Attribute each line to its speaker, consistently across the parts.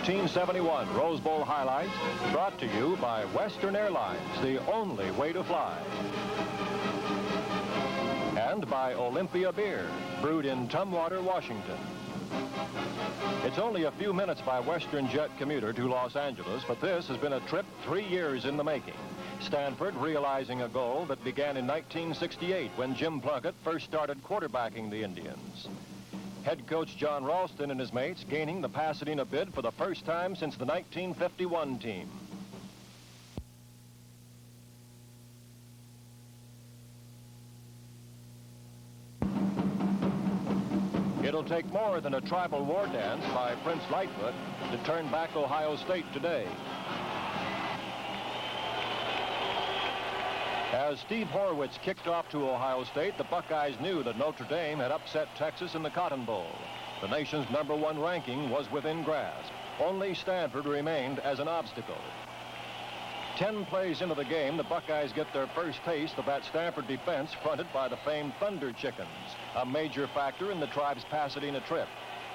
Speaker 1: 1971 Rose Bowl highlights brought to you by Western Airlines, the only way to fly. And by Olympia Beer, brewed in Tumwater, Washington. It's only a few minutes by Western jet commuter to Los Angeles, but this has been a trip 3 years in the making. Stanford realizing a goal that began in 1968 when Jim Plunkett first started quarterbacking the Indians. Head coach John Ralston and his mates gaining the Pasadena bid for the first time since the 1951 team. It'll take more than a tribal war dance by Prince Lightfoot to turn back Ohio State today. As Steve Horwitz kicked off to Ohio State, the Buckeyes knew that Notre Dame had upset Texas in the Cotton Bowl. The nation's #1 ranking was within grasp. Only Stanford remained as an obstacle. 10 plays into the game, the Buckeyes get their first taste of that Stanford defense fronted by the famed Thunder Chickens, a major factor in the tribe's Pasadena trip.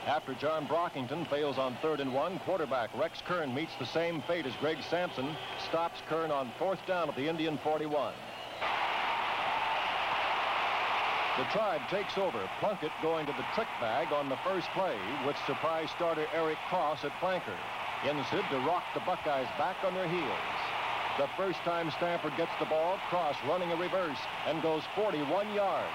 Speaker 1: After John Brockington fails on 3rd and 1, quarterback Rex Kern meets the same fate as Greg Sampson, stops Kern on 4th down at the Indian 41. The tribe takes over, Plunkett going to the trick bag on the first play with surprise starter Eric Cross at flanker. Instead to rock the Buckeyes back on their heels. The first time Stanford gets the ball, Cross running a reverse and goes 41 yards.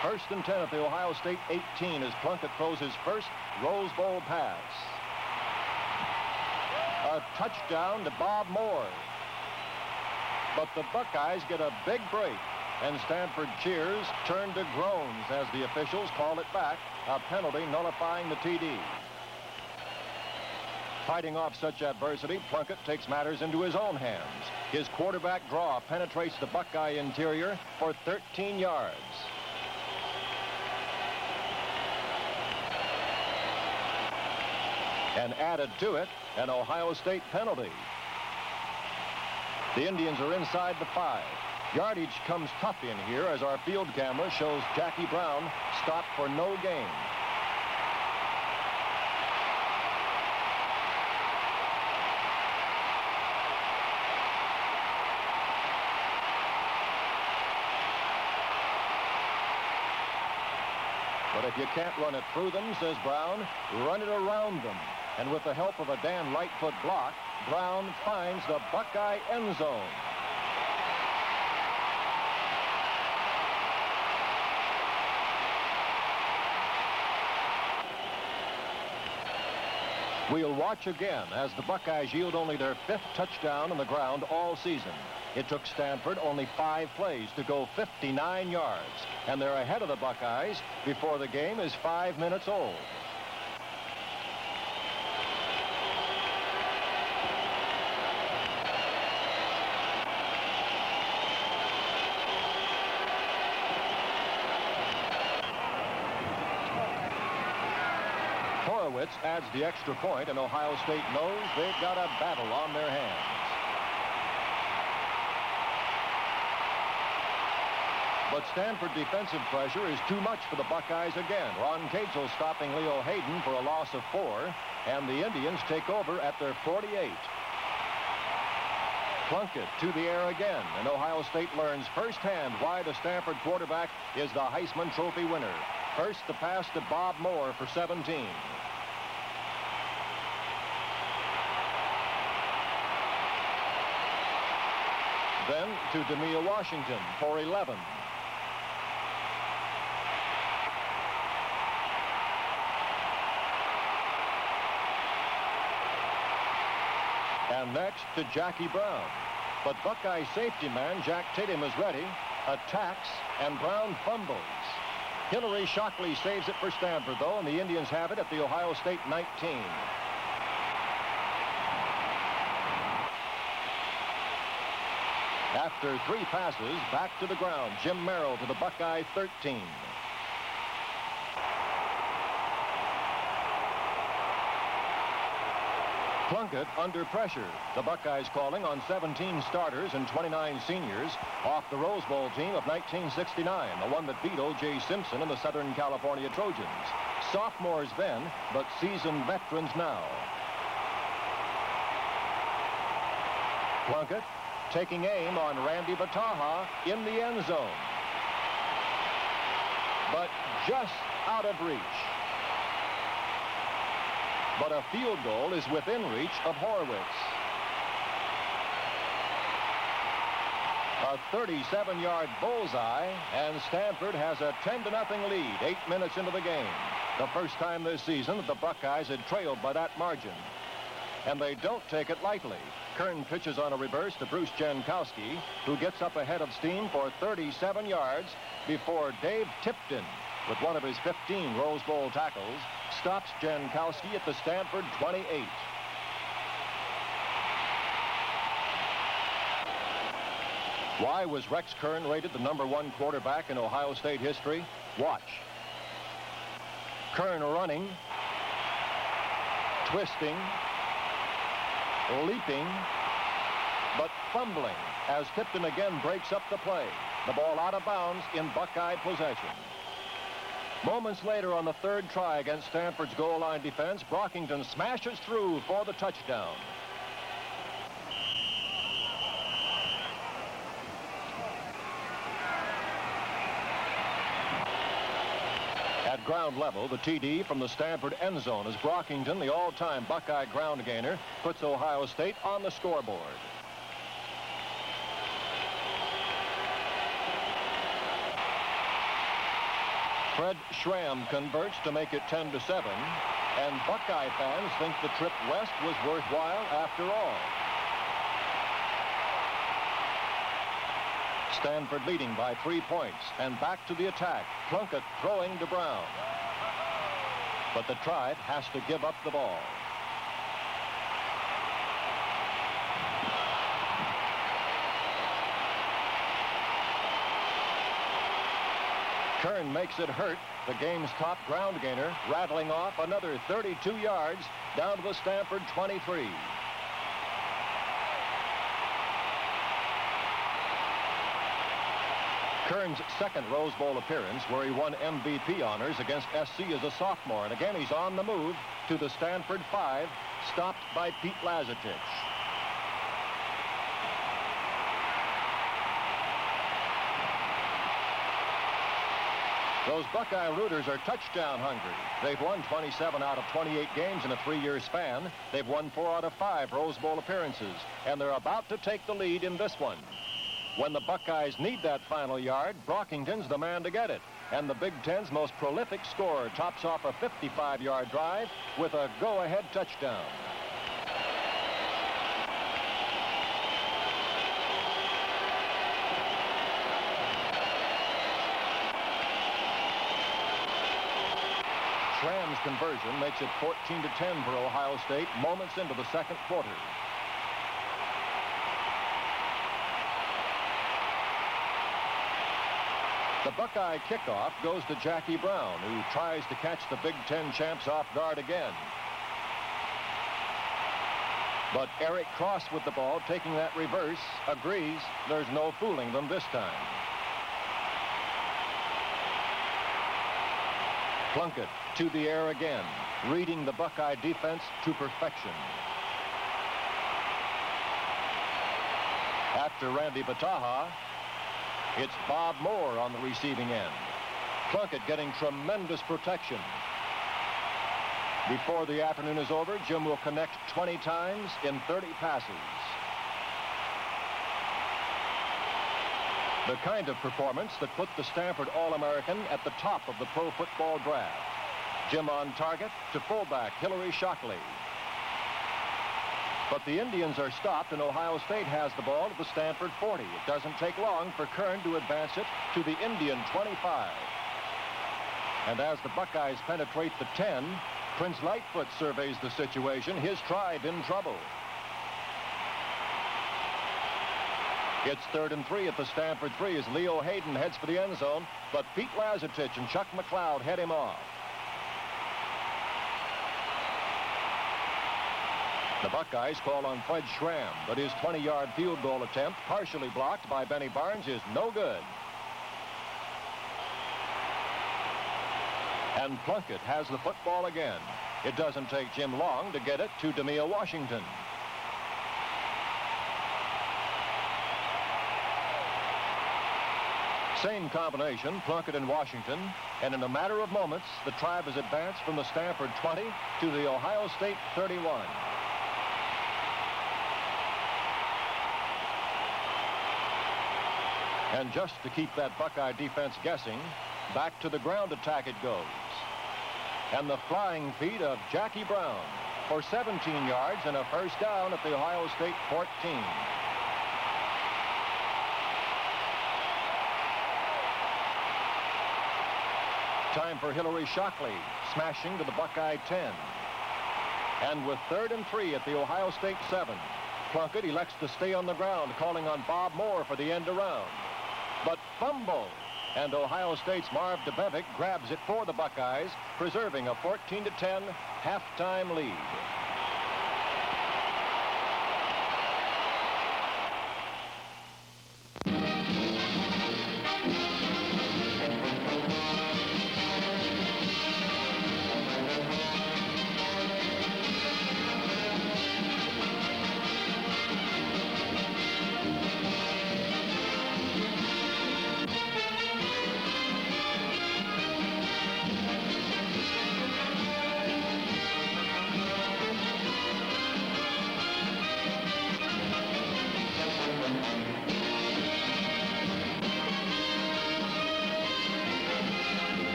Speaker 1: First and 10 at the Ohio State 18 as Plunkett throws his first Rose Bowl pass. A touchdown to Bob Moore. But the Buckeyes get a big break, and Stanford cheers turn to groans as the officials call it back, a penalty nullifying the TD. Fighting off such adversity, Plunkett takes matters into his own hands. His quarterback draw penetrates the Buckeye interior for 13 yards. And added to it, an Ohio State penalty. The Indians are inside the 5. Yardage comes tough in here as our field camera shows Jackie Brown stopped for no gain. But if you can't run it through them, says Brown, run it around them. And with the help of a Dan Lightfoot block, Brown finds the Buckeye end zone. We'll watch again as the Buckeyes yield only their 5th touchdown on the ground all season. It took Stanford only 5 plays to go 59 yards, and they're ahead of the Buckeyes before the game is 5 minutes old. Horowitz adds the extra point, and Ohio State knows they've got a battle on their hands. But Stanford defensive pressure is too much for the Buckeyes again. Ron Cagezel stopping Leo Hayden for a loss of 4, and the Indians take over at their 48. Plunkett to the air again, and Ohio State learns firsthand why the Stanford quarterback is the Heisman Trophy winner. First, the pass to Bob Moore for 17. Then to Demia Washington for 11. And next to Jackie Brown. But Buckeye safety man Jack Tatum is ready, attacks, and Brown fumbles. Hillary Shockley saves it for Stanford, though, and the Indians have it at the Ohio State 19. After 3 passes, back to the ground. Jim Merrill to the Buckeye 13. Plunkett under pressure. The Buckeyes calling on 17 starters and 29 seniors off the Rose Bowl team of 1969, the one that beat O.J. Simpson and the Southern California Trojans. Sophomores then, but seasoned veterans now. Plunkett taking aim on Randy Bataha in the end zone, but just out of reach. But a field goal is within reach of Horowitz. A 37-yard bullseye, and Stanford has a 10-0 lead 8 minutes into the game. The first time this season that the Buckeyes had trailed by that margin. And they don't take it lightly. Kern pitches on a reverse to Bruce Jankowski, who gets up ahead of steam for 37 yards before Dave Tipton, with one of his 15 Rose Bowl tackles, stops Jankowski at the Stanford 28. Why was Rex Kern rated the #1 quarterback in Ohio State history? Watch. Kern running, twisting, leaping, but fumbling as Tipton again breaks up the play. The ball out of bounds in Buckeye possession. Moments later on the third try against Stanford's goal line defense, Brockington smashes through for the touchdown. At ground level, the TD from the Stanford end zone as Brockington, the all-time Buckeye ground gainer, puts Ohio State on the scoreboard. Fred Schramm converts to make it 10-7, and Buckeye fans think the trip west was worthwhile after all. Stanford leading by 3 points, and back to the attack. Plunkett throwing to Brown. But the Tribe has to give up the ball. Kern makes it hurt, the game's top ground gainer, rattling off another 32 yards down to the Stanford 23. Kern's second Rose Bowl appearance, where he won MVP honors against SC as a sophomore. And again, he's on the move to the Stanford 5, stopped by Pete Lazatich. Those Buckeye rooters are touchdown hungry. They've won 27 out of 28 games in a 3-year span. They've won 4 out of 5 Rose Bowl appearances, and they're about to take the lead in this one. When the Buckeyes need that final yard, Brockington's the man to get it. And the Big Ten's most prolific scorer tops off a 55-yard drive with a go-ahead touchdown. Schramm's conversion makes it 14-10 for Ohio State moments into the second quarter. The Buckeye kickoff goes to Jackie Brown, who tries to catch the Big Ten champs off guard again. But Eric Cross with the ball, taking that reverse, agrees there's no fooling them this time. Plunkett to the air again, reading the Buckeye defense to perfection. After Randy Bataha, it's Bob Moore on the receiving end. Plunkett getting tremendous protection. Before the afternoon is over, Jim will connect 20 times in 30 passes. The kind of performance that put the Stanford All-American at the top of the pro football draft. Jim on target to fullback Hillary Shockley. But the Indians are stopped, and Ohio State has the ball at the Stanford 40. It doesn't take long for Kern to advance it to the Indian 25. And as the Buckeyes penetrate the 10, Prince Lightfoot surveys the situation, his tribe in trouble. It's 3rd and 3 at the Stanford 3 as Leo Hayden heads for the end zone, but Pete Lazatich and Chuck McLeod head him off. The Buckeyes call on Fred Schramm, but his 20-yard field goal attempt, partially blocked by Benny Barnes, is no good. And Plunkett has the football again. It doesn't take Jim Long to get it to Demia Washington. Same combination, Plunkett and Washington, and in a matter of moments, the Tribe has advanced from the Stanford 20 to the Ohio State 31. And just to keep that Buckeye defense guessing, back to the ground attack it goes. And the flying feet of Jackie Brown for 17 yards and a first down at the Ohio State 14. Time for Hillary Shockley, smashing to the Buckeye 10. And with 3rd and 3 at the Ohio State 7, Plunkett elects to stay on the ground, calling on Bob Moore for the end around. But fumble, and Ohio State's Marv DeBevick grabs it for the Buckeyes, preserving a 14-10 halftime lead.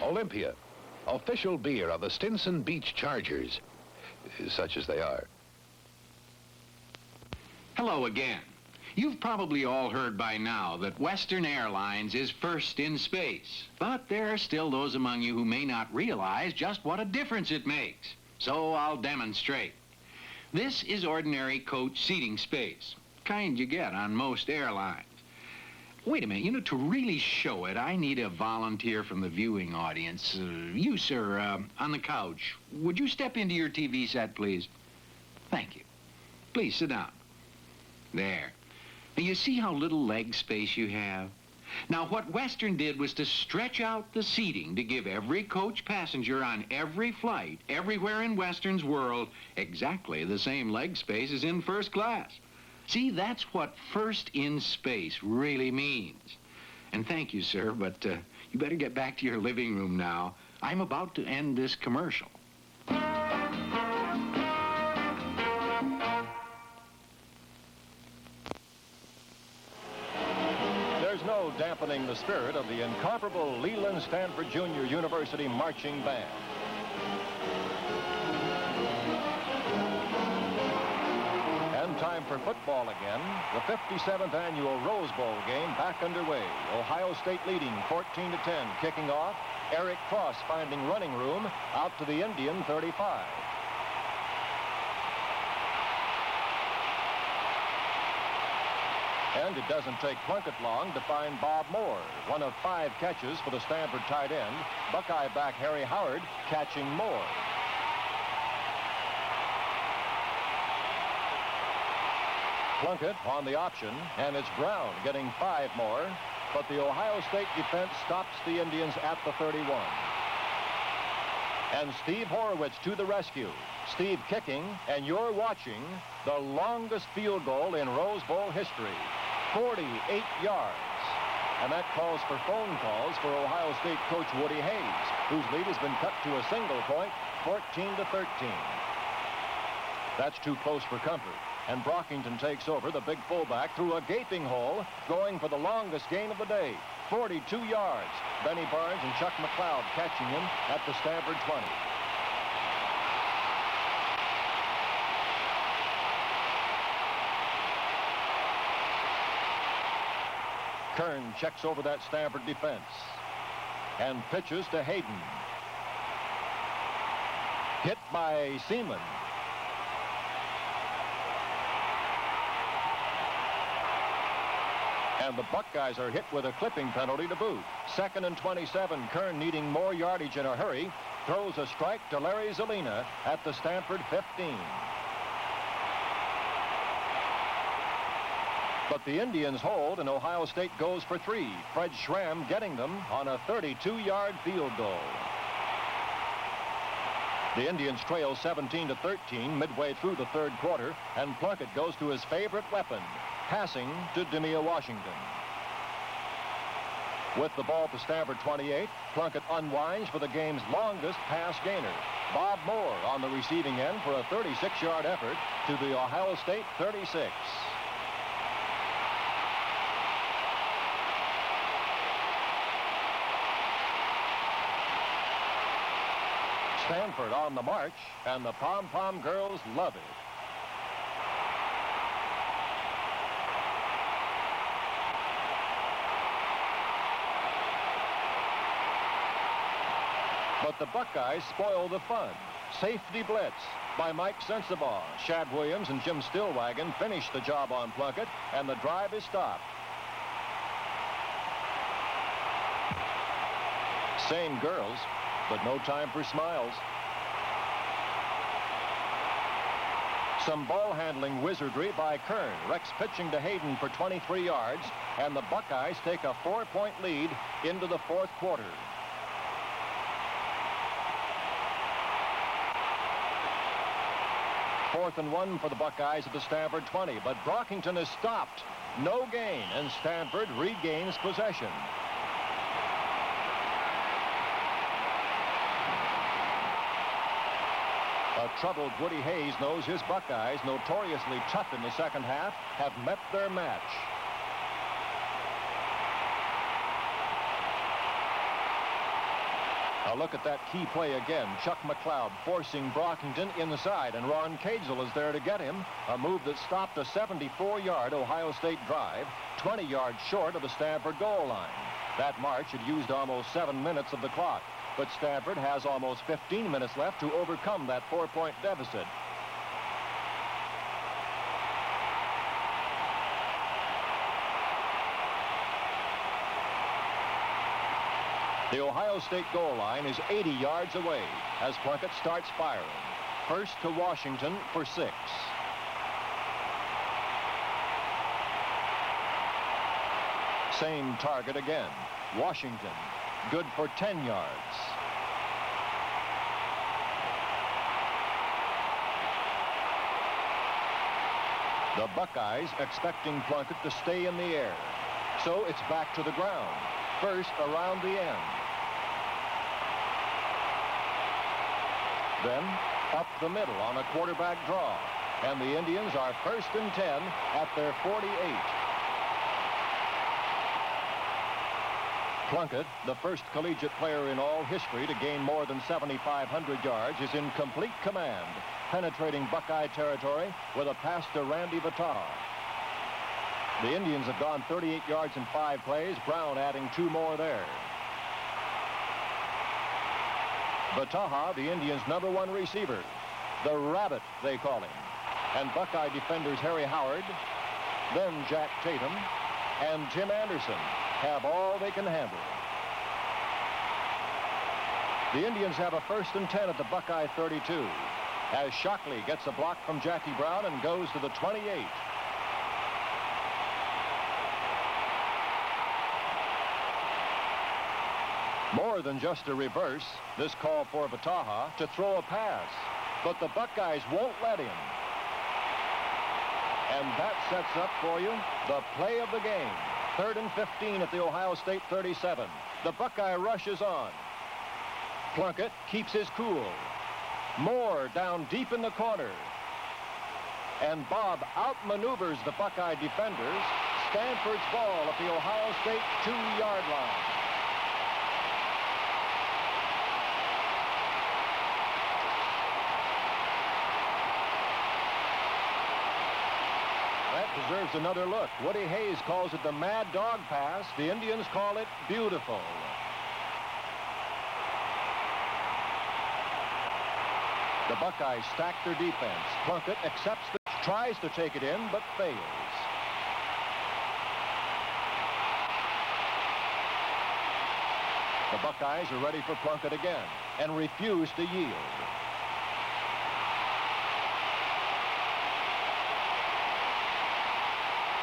Speaker 2: Olympia, official beer of the Stinson Beach Chargers, such as they are.
Speaker 3: Hello again. You've probably all heard by now that Western Airlines is first in space, but there are still those among you who may not realize just what a difference it makes. So I'll demonstrate. This is ordinary coach seating space, kind you get on most airlines. Wait a minute, to really show it, I need a volunteer from the viewing audience. You, sir, on the couch. Would you step into your TV set, please? Thank you. Please, sit down. There. Now, you see how little leg space you have? Now, what Western did was to stretch out the seating to give every coach passenger on every flight, everywhere in Western's world, exactly the same leg space as in first class. See, that's what first in space really means. And thank you, sir, but you better get back to your living room now. I'm about to end this commercial.
Speaker 1: There's no dampening the spirit of the incomparable Leland Stanford Junior University Marching Band. Time for football again. The 57th annual Rose Bowl game back underway. Ohio State leading 14-10. Kicking off, Eric Cross finding running room out to the Indian 35. And it doesn't take Plunkett long to find Bob Moore. One of 5 catches for the Stanford tight end. Buckeye back Harry Howard catching Moore. Plunkett on the option, and it's Brown getting 5 more, but the Ohio State defense stops the Indians at the 31. And Steve Horowitz to the rescue. Steve kicking, and you're watching the longest field goal in Rose Bowl history, 48 yards. And that calls for phone calls for Ohio State coach Woody Hayes, whose lead has been cut to a single point, 14-13. That's too close for comfort. And Brockington takes over, the big fullback, through a gaping hole, going for the longest gain of the day, 42 yards. Benny Barnes and Chuck McLeod catching him at the Stanford 20. Kern checks over that Stanford defense and pitches to Hayden. Hit by Seaman. And the Buckeyes are hit with a clipping penalty to boot. 2nd and 27. Kern, needing more yardage in a hurry, throws a strike to Larry Zelina at the Stanford 15. But the Indians hold, and Ohio State goes for 3. Fred Schramm getting them on a 32-yard field goal. The Indians trail 17-13 midway through the 3rd quarter, and Plunkett goes to his favorite weapon, passing to Demia Washington. With the ball to Stanford 28, Plunkett unwinds for the game's longest pass gainer. Bob Moore on the receiving end for a 36-yard effort to the Ohio State 36. Stanford on the march, and the pom-pom girls love it. But the Buckeyes spoil the fun. Safety blitz by Mike Sensabaugh. Shad Williams and Jim Stillwagon finish the job on Plunkett, and the drive is stopped. Same girls, but no time for smiles. Some ball handling wizardry by Kern. Rex pitching to Hayden for 23 yards, and the Buckeyes take a 4-point lead into the 4th quarter. Fourth and 1 for the Buckeyes at the Stanford 20, but Brockington is stopped. No gain, and Stanford regains possession. A troubled Woody Hayes knows his Buckeyes, notoriously tough in the second half, have met their match. A look at that key play again. Chuck McLeod forcing Brockington inside, and Ron Cazel is there to get him. A move that stopped a 74-yard Ohio State drive, 20 yards short of the Stanford goal line. That march had used almost 7 minutes of the clock, but Stanford has almost 15 minutes left to overcome that 4-point deficit. The Ohio State goal line is 80 yards away as Plunkett starts firing. First to Washington for 6. Same target again. Washington, good for 10 yards. The Buckeyes expecting Plunkett to stay in the air. So it's back to the ground. First around the end. Then up the middle on a quarterback draw. And the Indians are first and 10 at their 48. Plunkett, the first collegiate player in all history to gain more than 7,500 yards, is in complete command, penetrating Buckeye territory with a pass to Randy Vataha. The Indians have gone 38 yards in 5 plays, Brown adding 2 more there. Vataha, the Indians' #1 receiver. The Rabbit, they call him. And Buckeye defenders Harry Howard, then Jack Tatum, and Tim Anderson have all they can handle. The Indians have a first and 10 at the Buckeye 32 as Shockley gets a block from Jackie Brown and goes to the 28. More than just a reverse, this call for Vataha to throw a pass, but the Buckeyes won't let him. And that sets up for you the play of the game. 3rd and 15 at the Ohio State 37. The Buckeye rushes on. Plunkett keeps his cool. Moore down deep in the corner. And Bob outmaneuvers the Buckeye defenders. Stanford's ball at the Ohio State 2-yard line. That deserves another look. Woody Hayes calls it the Mad Dog Pass. The Indians call it beautiful. The Buckeyes stack their defense. Plunkett accepts tries to take it in, but fails. The Buckeyes are ready for Plunkett again and refuse to yield.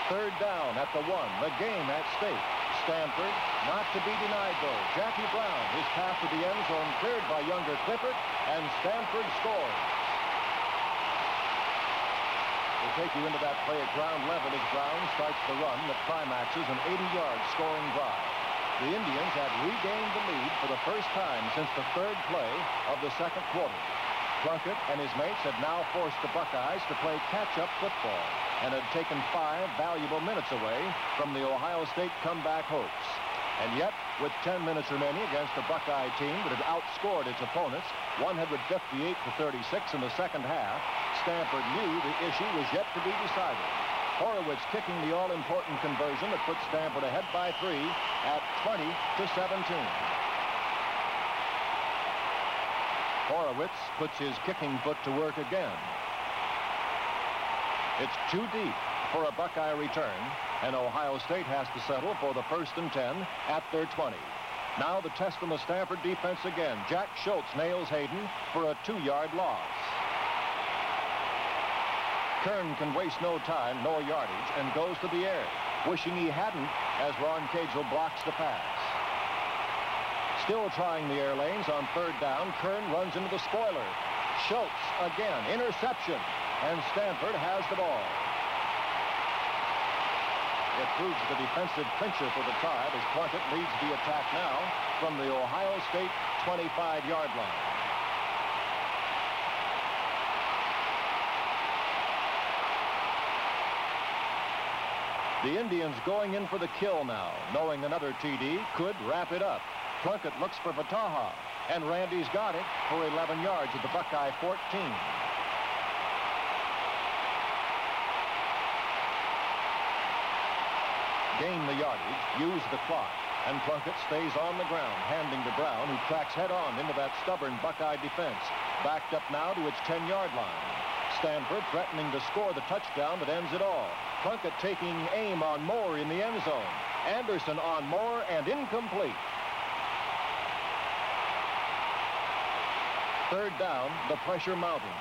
Speaker 1: Third down at the 1. The game at stake. Stanford not to be denied, though. Jackie Brown, his path to the end zone cleared by younger Clifford, and Stanford scores. We'll take you into that play at ground level as Brown starts the run that climaxes an 80-yard scoring drive. The Indians have regained the lead for the first time since the third play of the second quarter. Plunkett and his mates had now forced the Buckeyes to play catch-up football and had taken 5 valuable minutes away from the Ohio State comeback hopes. And yet, with 10 minutes remaining against a Buckeye team that had outscored its opponents 158-36 in the second half, Stanford knew the issue was yet to be decided. Horowitz kicking the all-important conversion that put Stanford ahead by 3 at 20-17. Horowitz puts his kicking foot to work again. It's too deep for a Buckeye return, and Ohio State has to settle for the 1st and 10 at their 20. Now the test on the Stanford defense again. Jack Schultz nails Hayden for a 2-yard loss. Kern can waste no time nor yardage and goes to the air, wishing he hadn't as Ron Cagle blocks the pass. Still trying the air lanes on third down, Kern runs into the spoiler. Schultz again, interception, and Stanford has the ball. It proves the defensive clincher for the Tribe as Plunkett leads the attack now from the Ohio State 25-yard line. The Indians going in for the kill now, knowing another TD could wrap it up. Plunkett looks for Vataha, and Randy's got it for 11 yards at the Buckeye 14. Gain the yardage, use the clock, and Plunkett stays on the ground, handing to Brown, who tracks head-on into that stubborn Buckeye defense, backed up now to its 10-yard line. Stanford threatening to score the touchdown that ends it all. Plunkett taking aim on Moore in the end zone. Anderson on Moore and incomplete. Third down, the pressure mounting.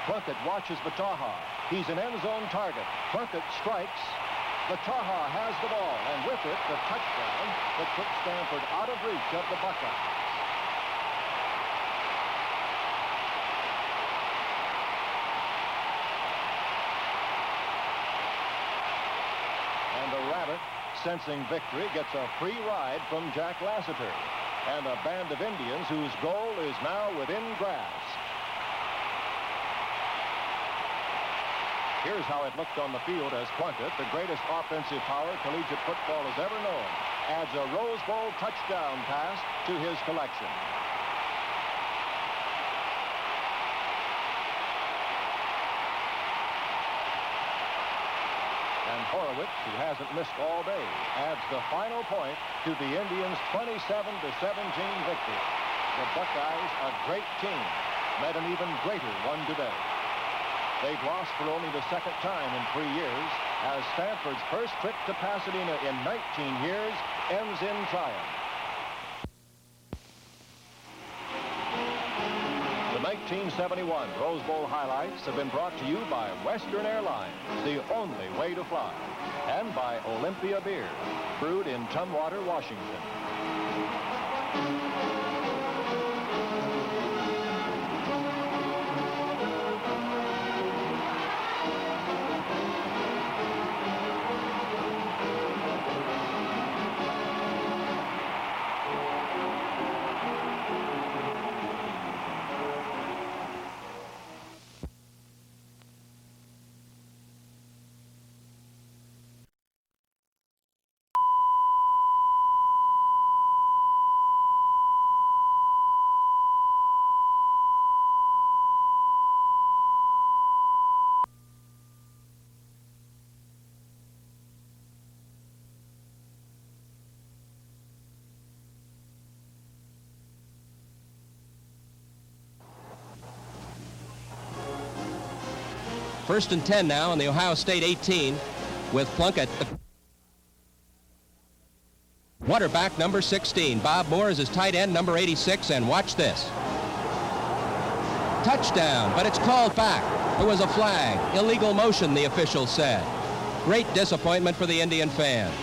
Speaker 1: Plunkett watches Vataha. He's an end zone target. Plunkett strikes. Vataha has the ball, and with it, the touchdown that took Stanford out of reach of the Buckeyes. And the Rabbit, sensing victory, gets a free ride from Jack Lassiter and a band of Indians whose goal is now within grasp. Here's how it looked on the field as Plunkett, the greatest offensive power collegiate football has ever known, adds a Rose Bowl touchdown pass to his collection. And Horowitz, who hasn't missed all day, adds the final point to the Indians' 27-17 victory. The Buckeyes, a great team, met an even greater one today. They've lost for only the second time in 3 years, as Stanford's first trip to Pasadena in 19 years ends in triumph. The 1971 Rose Bowl highlights have been brought to you by Western Airlines, the only way to fly, and by Olympia Beer, brewed in Tumwater, Washington.
Speaker 4: First and 10 now on the Ohio State 18 with Plunkett. Quarterback number 16. Bob Moore is his tight end, number 86, and watch this. Touchdown, but it's called back. It was a flag. Illegal motion, the official said. Great disappointment for the Indian fans.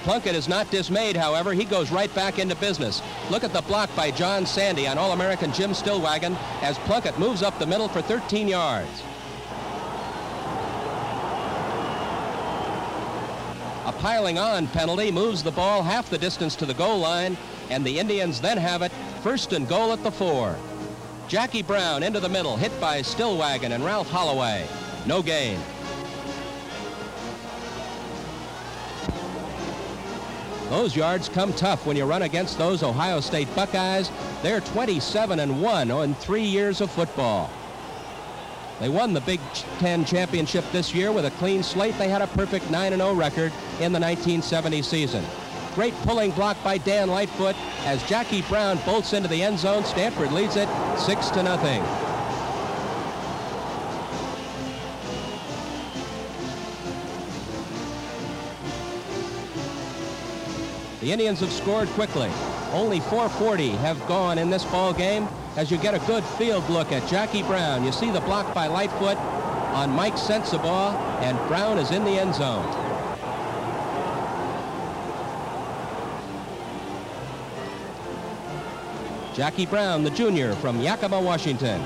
Speaker 4: Plunkett is not dismayed, however. He goes right back into business. Look at the block by John Sandy on All-American Jim Stillwagon as Plunkett moves up the middle for 13 yards. A piling on penalty moves the ball half the distance to the goal line, and the Indians then have it first and goal at the 4. Jackie Brown into the middle, hit by Stillwagon and Ralph Holloway. No gain. Those yards come tough when you run against those Ohio State Buckeyes. They're 27-1 in 3 years of football. They won the Big Ten championship this year with a clean slate. They had a perfect 9-0 record in the 1970 season. Great pulling block by Dan Lightfoot as Jackie Brown bolts into the end zone. Stanford leads it 6-0. The Indians have scored quickly. Only 4:40 have gone in this ball game as you get a good field look at Jackie Brown. You see the block by Lightfoot on Mike Sensabaugh, and Brown is in the end zone. Jackie Brown, the junior from Yakima, Washington,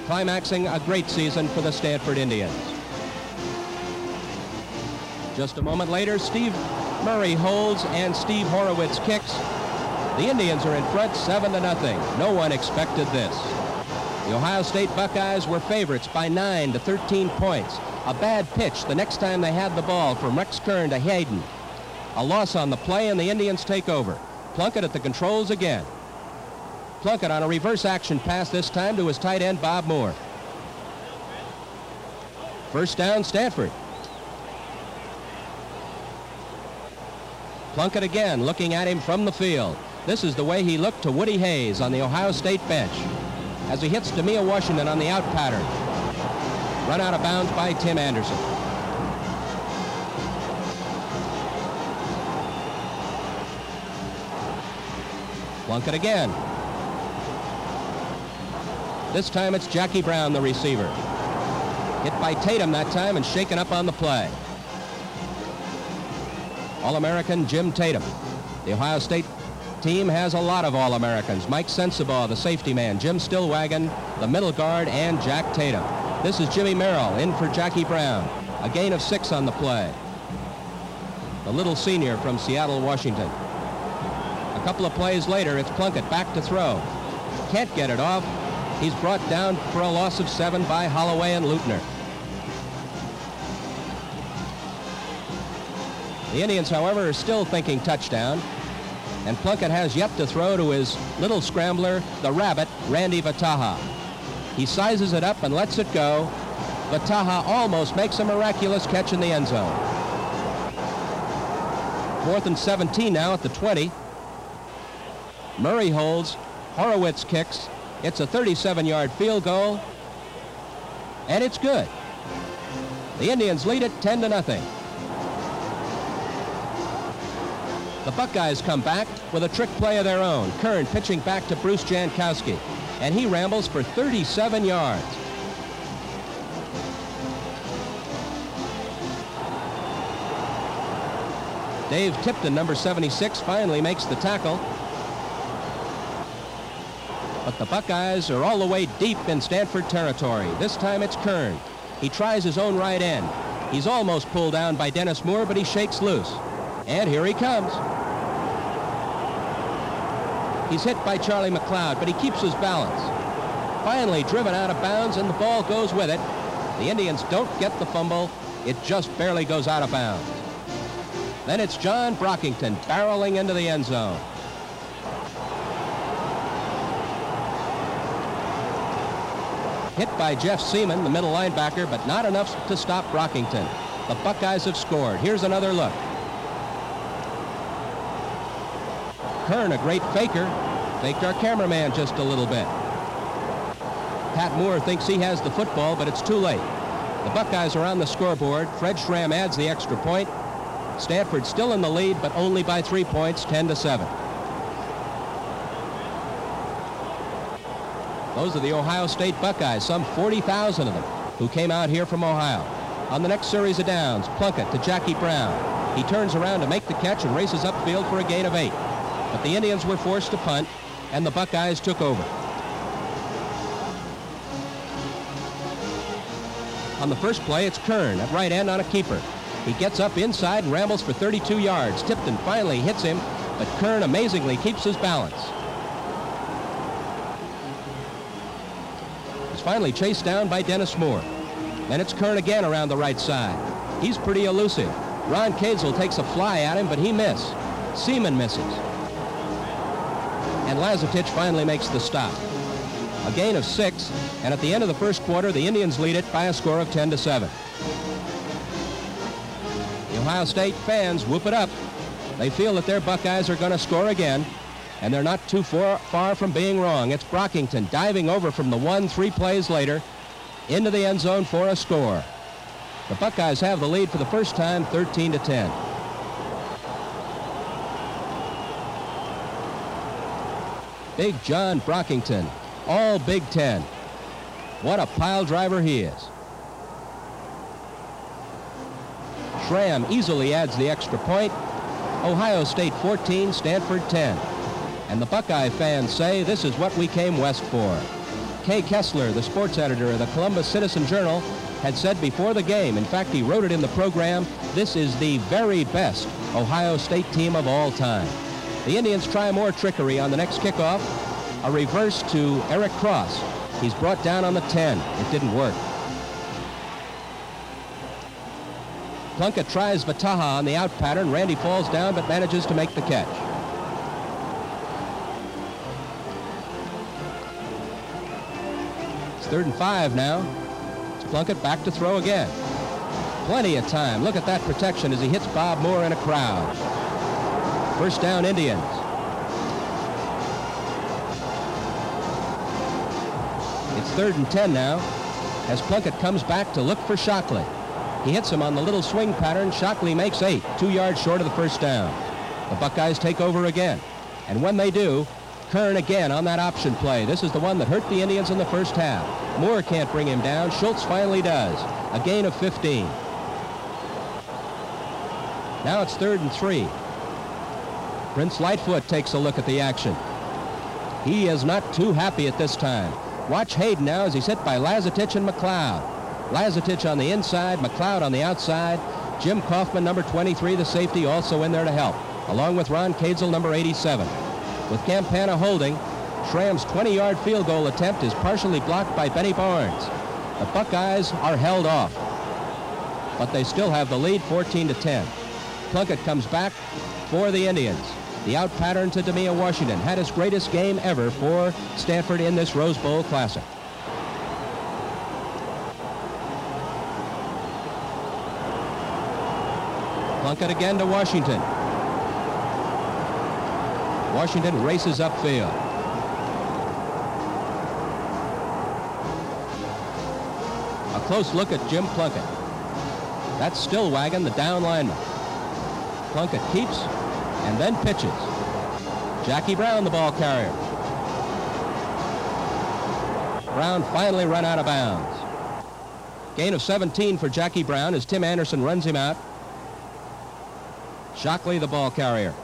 Speaker 4: climaxing a great season for the Stanford Indians. Just a moment later, Steve Murray holds and Steve Horowitz kicks. The Indians are in front 7-0. No one expected this. The Ohio State Buckeyes were favorites by 9 to 13 points. A bad pitch the next time they had the ball from Rex Kern to Hayden. A loss on the play, and the Indians take over. Plunkett at the controls again. Plunkett on a reverse action pass this time to his tight end, Bob Moore. First down, Stanford. Plunkett again, looking at him from the field. This is the way he looked to Woody Hayes on the Ohio State bench as he hits Demia Washington on the out pattern. Run out of bounds by Tim Anderson. Plunkett again. This time it's Jackie Brown, the receiver. Hit by Tatum that time and shaken up on the play. All-American Jim Tatum. The Ohio State team has a lot of All-Americans. Mike Sensabaugh, the safety man, Jim Stillwagon, the middle guard, and Jack Tatum. This is Jimmy Merrill in for Jackie Brown. A gain of 6 on the play. The little senior from Seattle, Washington. A couple of plays later, it's Plunkett back to throw. Can't get it off. He's brought down for a loss of 7 by Holloway and Leutner. The Indians, however, are still thinking touchdown, and Plunkett has yet to throw to his little scrambler, the rabbit, Randy Vataha. He sizes it up and lets it go. Vataha almost makes a miraculous catch in the end zone. 4th and 17 now at the 20. Murray holds. Horowitz kicks. It's a 37-yard field goal, and it's good. The Indians lead it 10-0. The Buckeyes come back with a trick play of their own. Kern pitching back to Bruce Jankowski, and he rambles for 37 yards. Dave Tipton, number 76, finally makes the tackle. But the Buckeyes are all the way deep in Stanford territory. This time it's Kern. He tries his own right end. He's almost pulled down by Dennis Moore, but he shakes loose. And here he comes. He's hit by Charlie McLeod, but he keeps his balance. Finally driven out of bounds, and the ball goes with it. The Indians don't get the fumble. It just barely goes out of bounds. Then it's John Brockington barreling into the end zone. Hit by Jeff Seaman, the middle linebacker, but not enough to stop Brockington. The Buckeyes have scored. Here's another look. Kern, a great faker, faked our cameraman just a little bit. Pat Moore thinks he has the football, but it's too late. The Buckeyes are on the scoreboard. Fred Schramm adds the extra point. Stanford still in the lead, but only by 3 points, 10-7. Those are the Ohio State Buckeyes, some 40,000 of them, who came out here from Ohio. On the next series of downs, Plunkett to Jackie Brown. He turns around to make the catch and races upfield for a gain of 8. But the Indians were forced to punt, and the Buckeyes took over. On the first play, it's Kern at right end on a keeper. He gets up inside and rambles for 32 yards. Tipton finally hits him, but Kern amazingly keeps his balance. He's finally chased down by Dennis Moore. Then it's Kern again around the right side. He's pretty elusive. Ron Kazel takes a fly at him, but he missed. Seaman misses. And Lazatich finally makes the stop. A gain of 6, and at the end of the first quarter, the Indians lead it by a score of 10-7. The Ohio State fans whoop it up. They feel that their Buckeyes are going to score again, and they're not too far from being wrong. It's Brockington diving over from the 1 3 plays later into the end zone for a score. The Buckeyes have the lead for the first time, 13-10. Big John Brockington, all Big Ten. What a pile driver he is. Schramm easily adds the extra point. Ohio State 14, Stanford 10. And the Buckeye fans say this is what we came west for. Kay Kessler, the sports editor of the Columbus Citizen-Journal, had said before the game, in fact he wrote it in the program, this is the very best Ohio State team of all time. The Indians try more trickery on the next kickoff. A reverse to Eric Cross. He's brought down on the 10. It didn't work. Plunkett tries Vataha on the out pattern. Randy falls down but manages to make the catch. It's 3rd and 5 now. It's Plunkett back to throw again. Plenty of time. Look at that protection as he hits Bob Moore in a crowd. First down, Indians. It's 3rd and 10 now as Plunkett comes back to look for Shockley. He hits him on the little swing pattern. Shockley makes 8, 2 yards short of the first down. The Buckeyes take over again. And when they do, Kern again on that option play. This is the one that hurt the Indians in the first half. Moore can't bring him down. Schultz finally does. A gain of 15. Now it's 3rd and 3. Prince Lightfoot takes a look at the action. He is not too happy at this time. Watch Hayden now as he's hit by Lazatich and McLeod. Lazatich on the inside, McLeod on the outside. Jim Kaufman, number 23, the safety, also in there to help, along with Ron Kazel, number 87. With Campana holding, Schramm's 20-yard field goal attempt is partially blocked by Benny Barnes. The Buckeyes are held off, but they still have the lead, 14-10. Plunkett comes back for the Indians. The out pattern to Demea Washington had his greatest game ever for Stanford in this Rose Bowl Classic. Plunkett again to Washington. Washington races upfield. A close look at Jim Plunkett. That's Stillwagon, the down lineman. Plunkett keeps and then pitches. Jackie Brown, the ball carrier. Brown finally run out of bounds. Gain of 17 for Jackie Brown as Tim Anderson runs him out. Shockley, the ball carrier.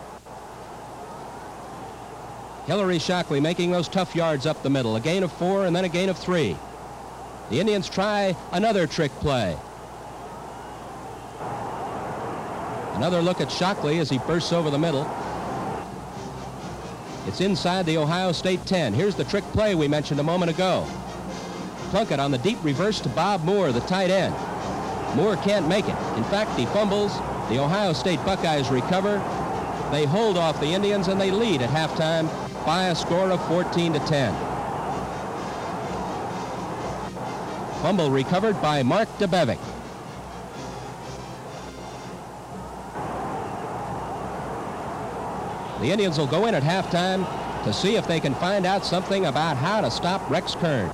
Speaker 4: Hillary Shockley making those tough yards up the middle. A gain of 4 and then a gain of 3. The Indians try another trick play. Another look at Shockley as he bursts over the middle. It's inside the Ohio State 10. Here's the trick play we mentioned a moment ago. Plunkett on the deep reverse to Bob Moore, the tight end. Moore can't make it. In fact, he fumbles. The Ohio State Buckeyes recover. They hold off the Indians and they lead at halftime by a score of 14-10. Fumble recovered by Mark DeBevick. The Indians will go in at halftime to see if they can find out something about how to stop Rex Kern.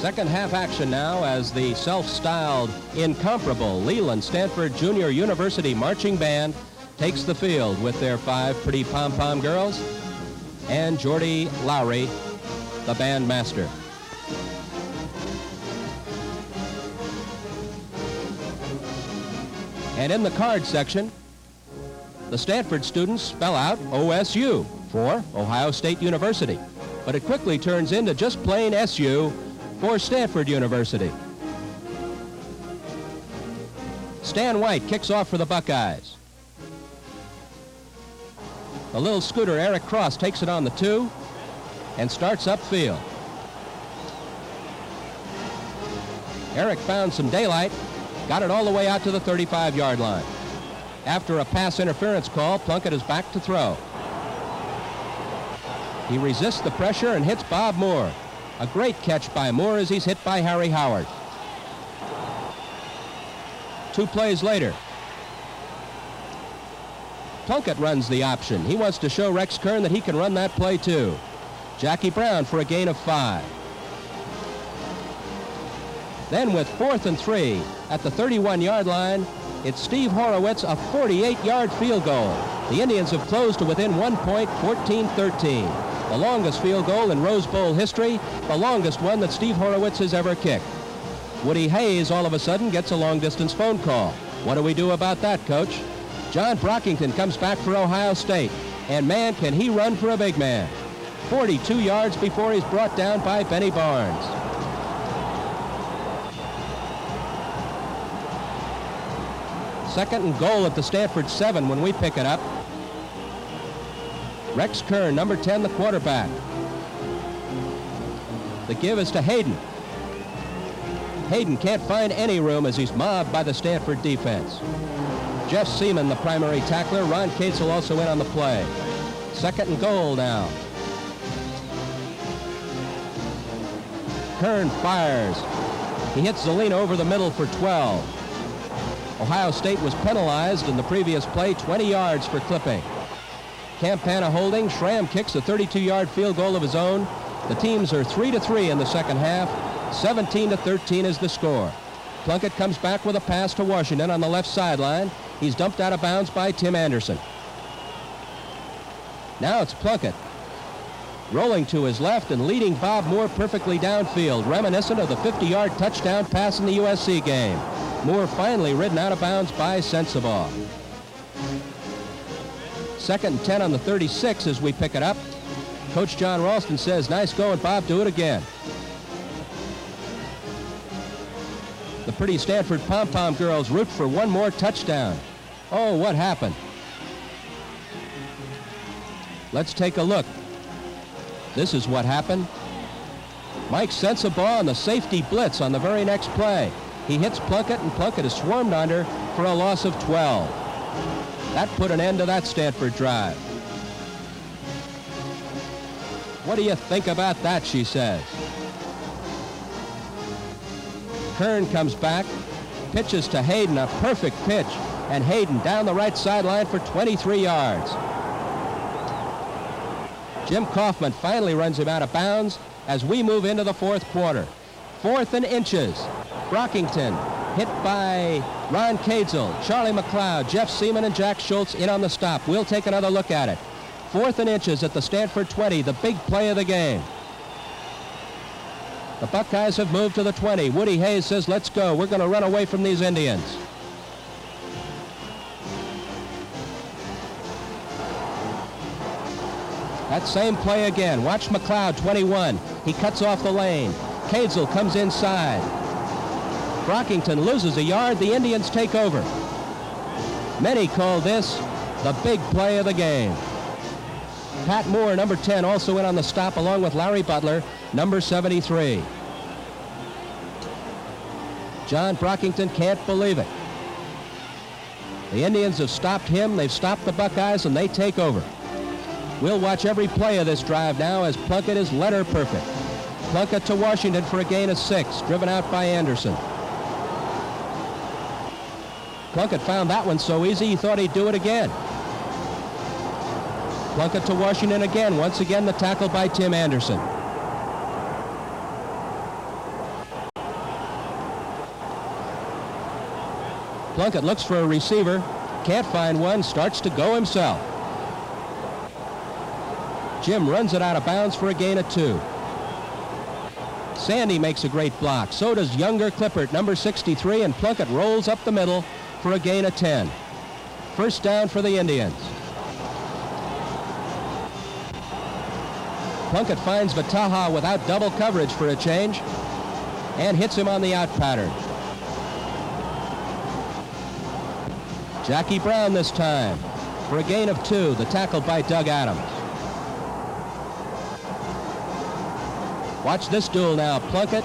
Speaker 4: Second half action now as the self-styled, incomparable Leland Stanford Junior University Marching Band takes the field with their 5 pretty pom-pom girls and Jordy Lowry, the bandmaster. And in the card section, the Stanford students spell out OSU for Ohio State University, but it quickly turns into just plain SU for Stanford University. Stan White kicks off for the Buckeyes. The little scooter Eric Cross takes it on the 2 and starts upfield. Eric found some daylight, got it all the way out to the 35-yard line. After a pass interference call, Plunkett is back to throw. He resists the pressure and hits Bob Moore. A great catch by Moore as he's hit by Harry Howard. 2 plays later, Plunkett runs the option. He wants to show Rex Kern that he can run that play too. Jackie Brown for a gain of 5. Then with 4th and 3 at the 31-yard line, it's Steve Horowitz, a 48-yard field goal. The Indians have closed to within 1 point, 14-13. The longest field goal in Rose Bowl history, the longest one that Steve Horowitz has ever kicked. Woody Hayes all of a sudden gets a long-distance phone call. What do we do about that, Coach? John Brockington comes back for Ohio State, and man, can he run for a big man. 42 yards before he's brought down by Benny Barnes. Second and goal at the Stanford 7 when we pick it up. Rex Kern, number 10, the quarterback. The give is to Hayden. Hayden can't find any room as he's mobbed by the Stanford defense. Jeff Seaman, the primary tackler. Ron Katzel also in on the play. Second and goal now. Kern fires. He hits Zelina over the middle for 12. Ohio State was penalized in the previous play, 20 yards for clipping. Campana holding. Schramm kicks a 32-yard field goal of his own. The teams are 3-3 in the second half. 17-13 is the score. Plunkett comes back with a pass to Washington on the left sideline. He's dumped out of bounds by Tim Anderson. Now it's Plunkett rolling to his left and leading Bob Moore perfectly downfield, reminiscent of the 50-yard touchdown pass in the USC game. Moore finally ridden out of bounds by Sensabaugh. Second and 10 on the 36 as we pick it up. Coach John Ralston says, nice going, Bob, do it again. The pretty Stanford pom-pom girls root for one more touchdown. Oh, what happened? Let's take a look. This is what happened. Mike Sensabaugh on the safety blitz on the very next play. He hits Plunkett, and Plunkett is swarmed under for a loss of 12. That put an end to that Stanford drive. What do you think about that, she says. Kern comes back, pitches to Hayden, a perfect pitch, and Hayden down the right sideline for 23 yards. Jim Kaufman finally runs him out of bounds as we move into the fourth quarter. 4th and inches. Brockington hit by Ron Katzel, Charlie McLeod, Jeff Seaman, and Jack Schultz in on the stop. We'll take another look at it. 4th and inches at the Stanford 20, the big play of the game. The Buckeyes have moved to the 20. Woody Hayes says, let's go. We're going to run away from these Indians. That same play again. Watch McLeod, 21. He cuts off the lane. Katzel comes inside. Brockington loses a yard. The Indians take over. Many call this the big play of the game. Pat Moore, number 10, also in on the stop, along with Larry Butler, number 73. John Brockington can't believe it. The Indians have stopped him, they've stopped the Buckeyes, and they take over. We'll watch every play of this drive now as Plunkett is letter perfect. Plunkett to Washington for a gain of 6, driven out by Anderson. Plunkett found that one so easy he thought he'd do it again. Plunkett to Washington again. Once again, the tackle by Tim Anderson. Plunkett looks for a receiver, can't find one, starts to go himself. Jim runs it out of bounds for a gain of 2. Sandy makes a great block. So does younger Clippert, number 63, and Plunkett rolls up the middle for a gain of 10. First down for the Indians. Plunkett finds Vataha without double coverage for a change and hits him on the out pattern. Jackie Brown this time for a gain of 2, the tackle by Doug Adams. Watch this duel now, Plunkett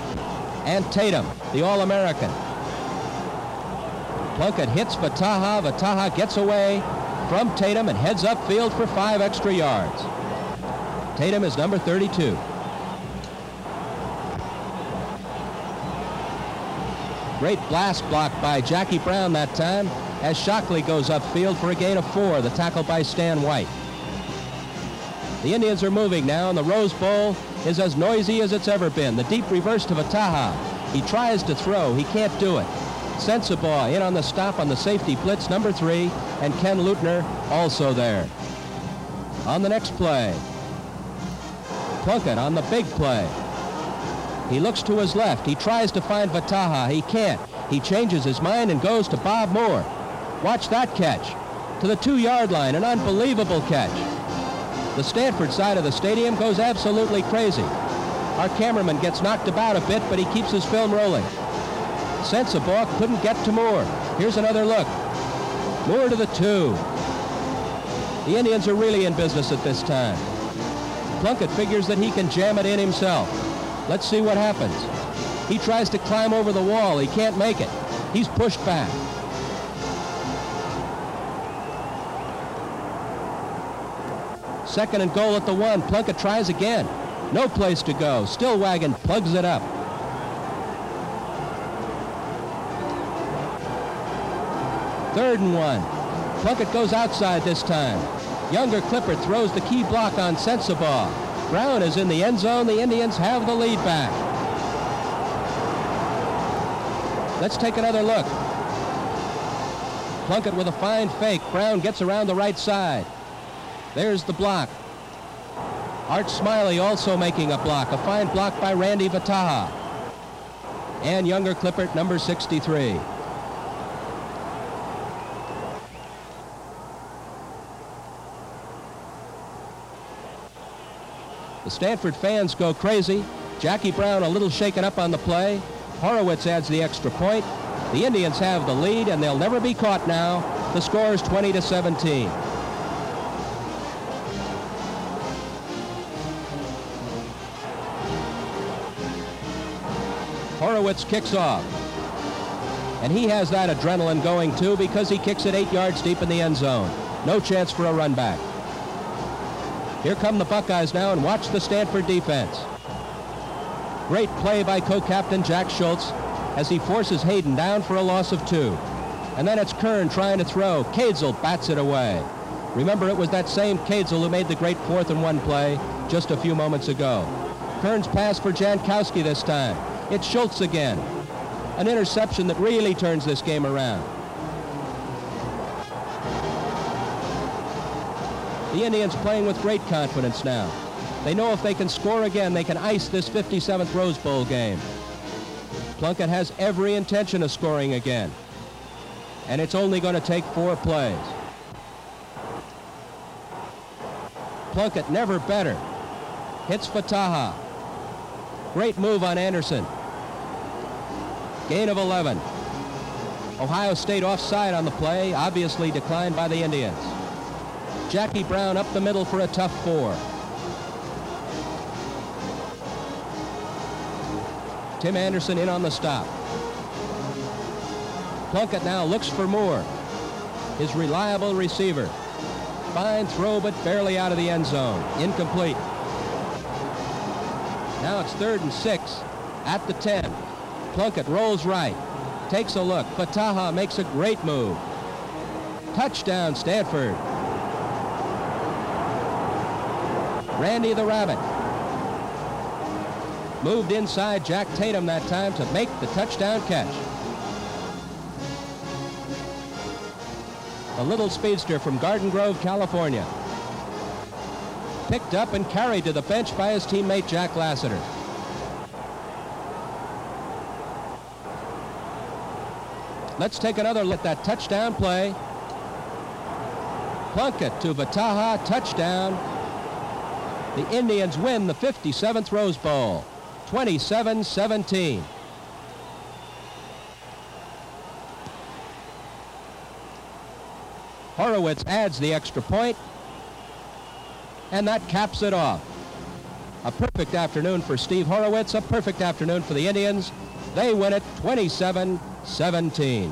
Speaker 4: and Tatum, the All-American. Plunkett hits Vataha. Vataha gets away from Tatum and heads upfield for 5 extra yards. Tatum is number 32. Great blast block by Jackie Brown that time as Shockley goes upfield for a gain of 4, the tackle by Stan White. The Indians are moving now, and the Rose Bowl is as noisy as it's ever been. The deep reverse to Vataha. He tries to throw. He can't do it. Sensabaugh in on the stop on the safety blitz, number 3, and Ken Leutner also there. On the next play, Plunkett on the big play. He looks to his left. He tries to find Vataha. He can't. He changes his mind and goes to Bob Moore. Watch that catch. To the 2-yard line, an unbelievable catch. The Stanford side of the stadium goes absolutely crazy. Our cameraman gets knocked about a bit, but he keeps his film rolling. Sensabaugh couldn't get to Moore. Here's another look. Moore to the 2. The Indians are really in business at this time. Plunkett figures that he can jam it in himself. Let's see what happens. He tries to climb over the wall. He can't make it. He's pushed back. Second and goal at the 1. Plunkett tries again. No place to go. Stillwagon plugs it up. Third and 1. Plunkett goes outside this time. Younger Clippert throws the key block on Sensabaugh. Brown is in the end zone. The Indians have the lead back. Let's take another look. Plunkett with a fine fake. Brown gets around the right side. There's the block. Art Smiley also making a block. A fine block by Randy Vataha. And younger Clippert, number 63. The Stanford fans go crazy. Jackie Brown a little shaken up on the play. Horowitz adds the extra point. The Indians have the lead, and they'll never be caught now. The score is 20-17. Horowitz kicks off. And he has that adrenaline going too because he kicks it 8 yards deep in the end zone. No chance for a run back. Here come the Buckeyes now, and watch the Stanford defense. Great play by co-captain Jack Schultz as he forces Hayden down for a loss of 2. And then it's Kern trying to throw. Kadzel bats it away. Remember, it was that same Kadzel who made the great 4th and 1 play just a few moments ago. Kern's pass for Jankowski this time. It's Schultz again. An interception that really turns this game around. The Indians playing with great confidence now. They know if they can score again, they can ice this 57th Rose Bowl game. Plunkett has every intention of scoring again. And it's only going to take 4 plays. Plunkett never better. Hits Vataha. Great move on Anderson. Gain of 11. Ohio State offside on the play, obviously declined by the Indians. Jackie Brown up the middle for a tough 4. Tim Anderson in on the stop. Plunkett now looks for Moore, his reliable receiver. Fine throw, but barely out of the end zone. Incomplete. Now it's 3rd and 6 at the 10. Plunkett rolls right, takes a look. Vataha makes a great move. Touchdown, Stanford. Randy the Rabbit moved inside Jack Tatum that time to make the touchdown catch. the little speedster from Garden Grove, California. Picked up and carried to the bench by his teammate Jack Lassiter. Let's take another look at that touchdown play. Plunkett to Vataha, touchdown. The Indians win the 57th Rose Bowl, 27-17. Horowitz adds the extra point, and that caps it off. A perfect afternoon for Steve Horowitz, a perfect afternoon for the Indians. They win it 27-17.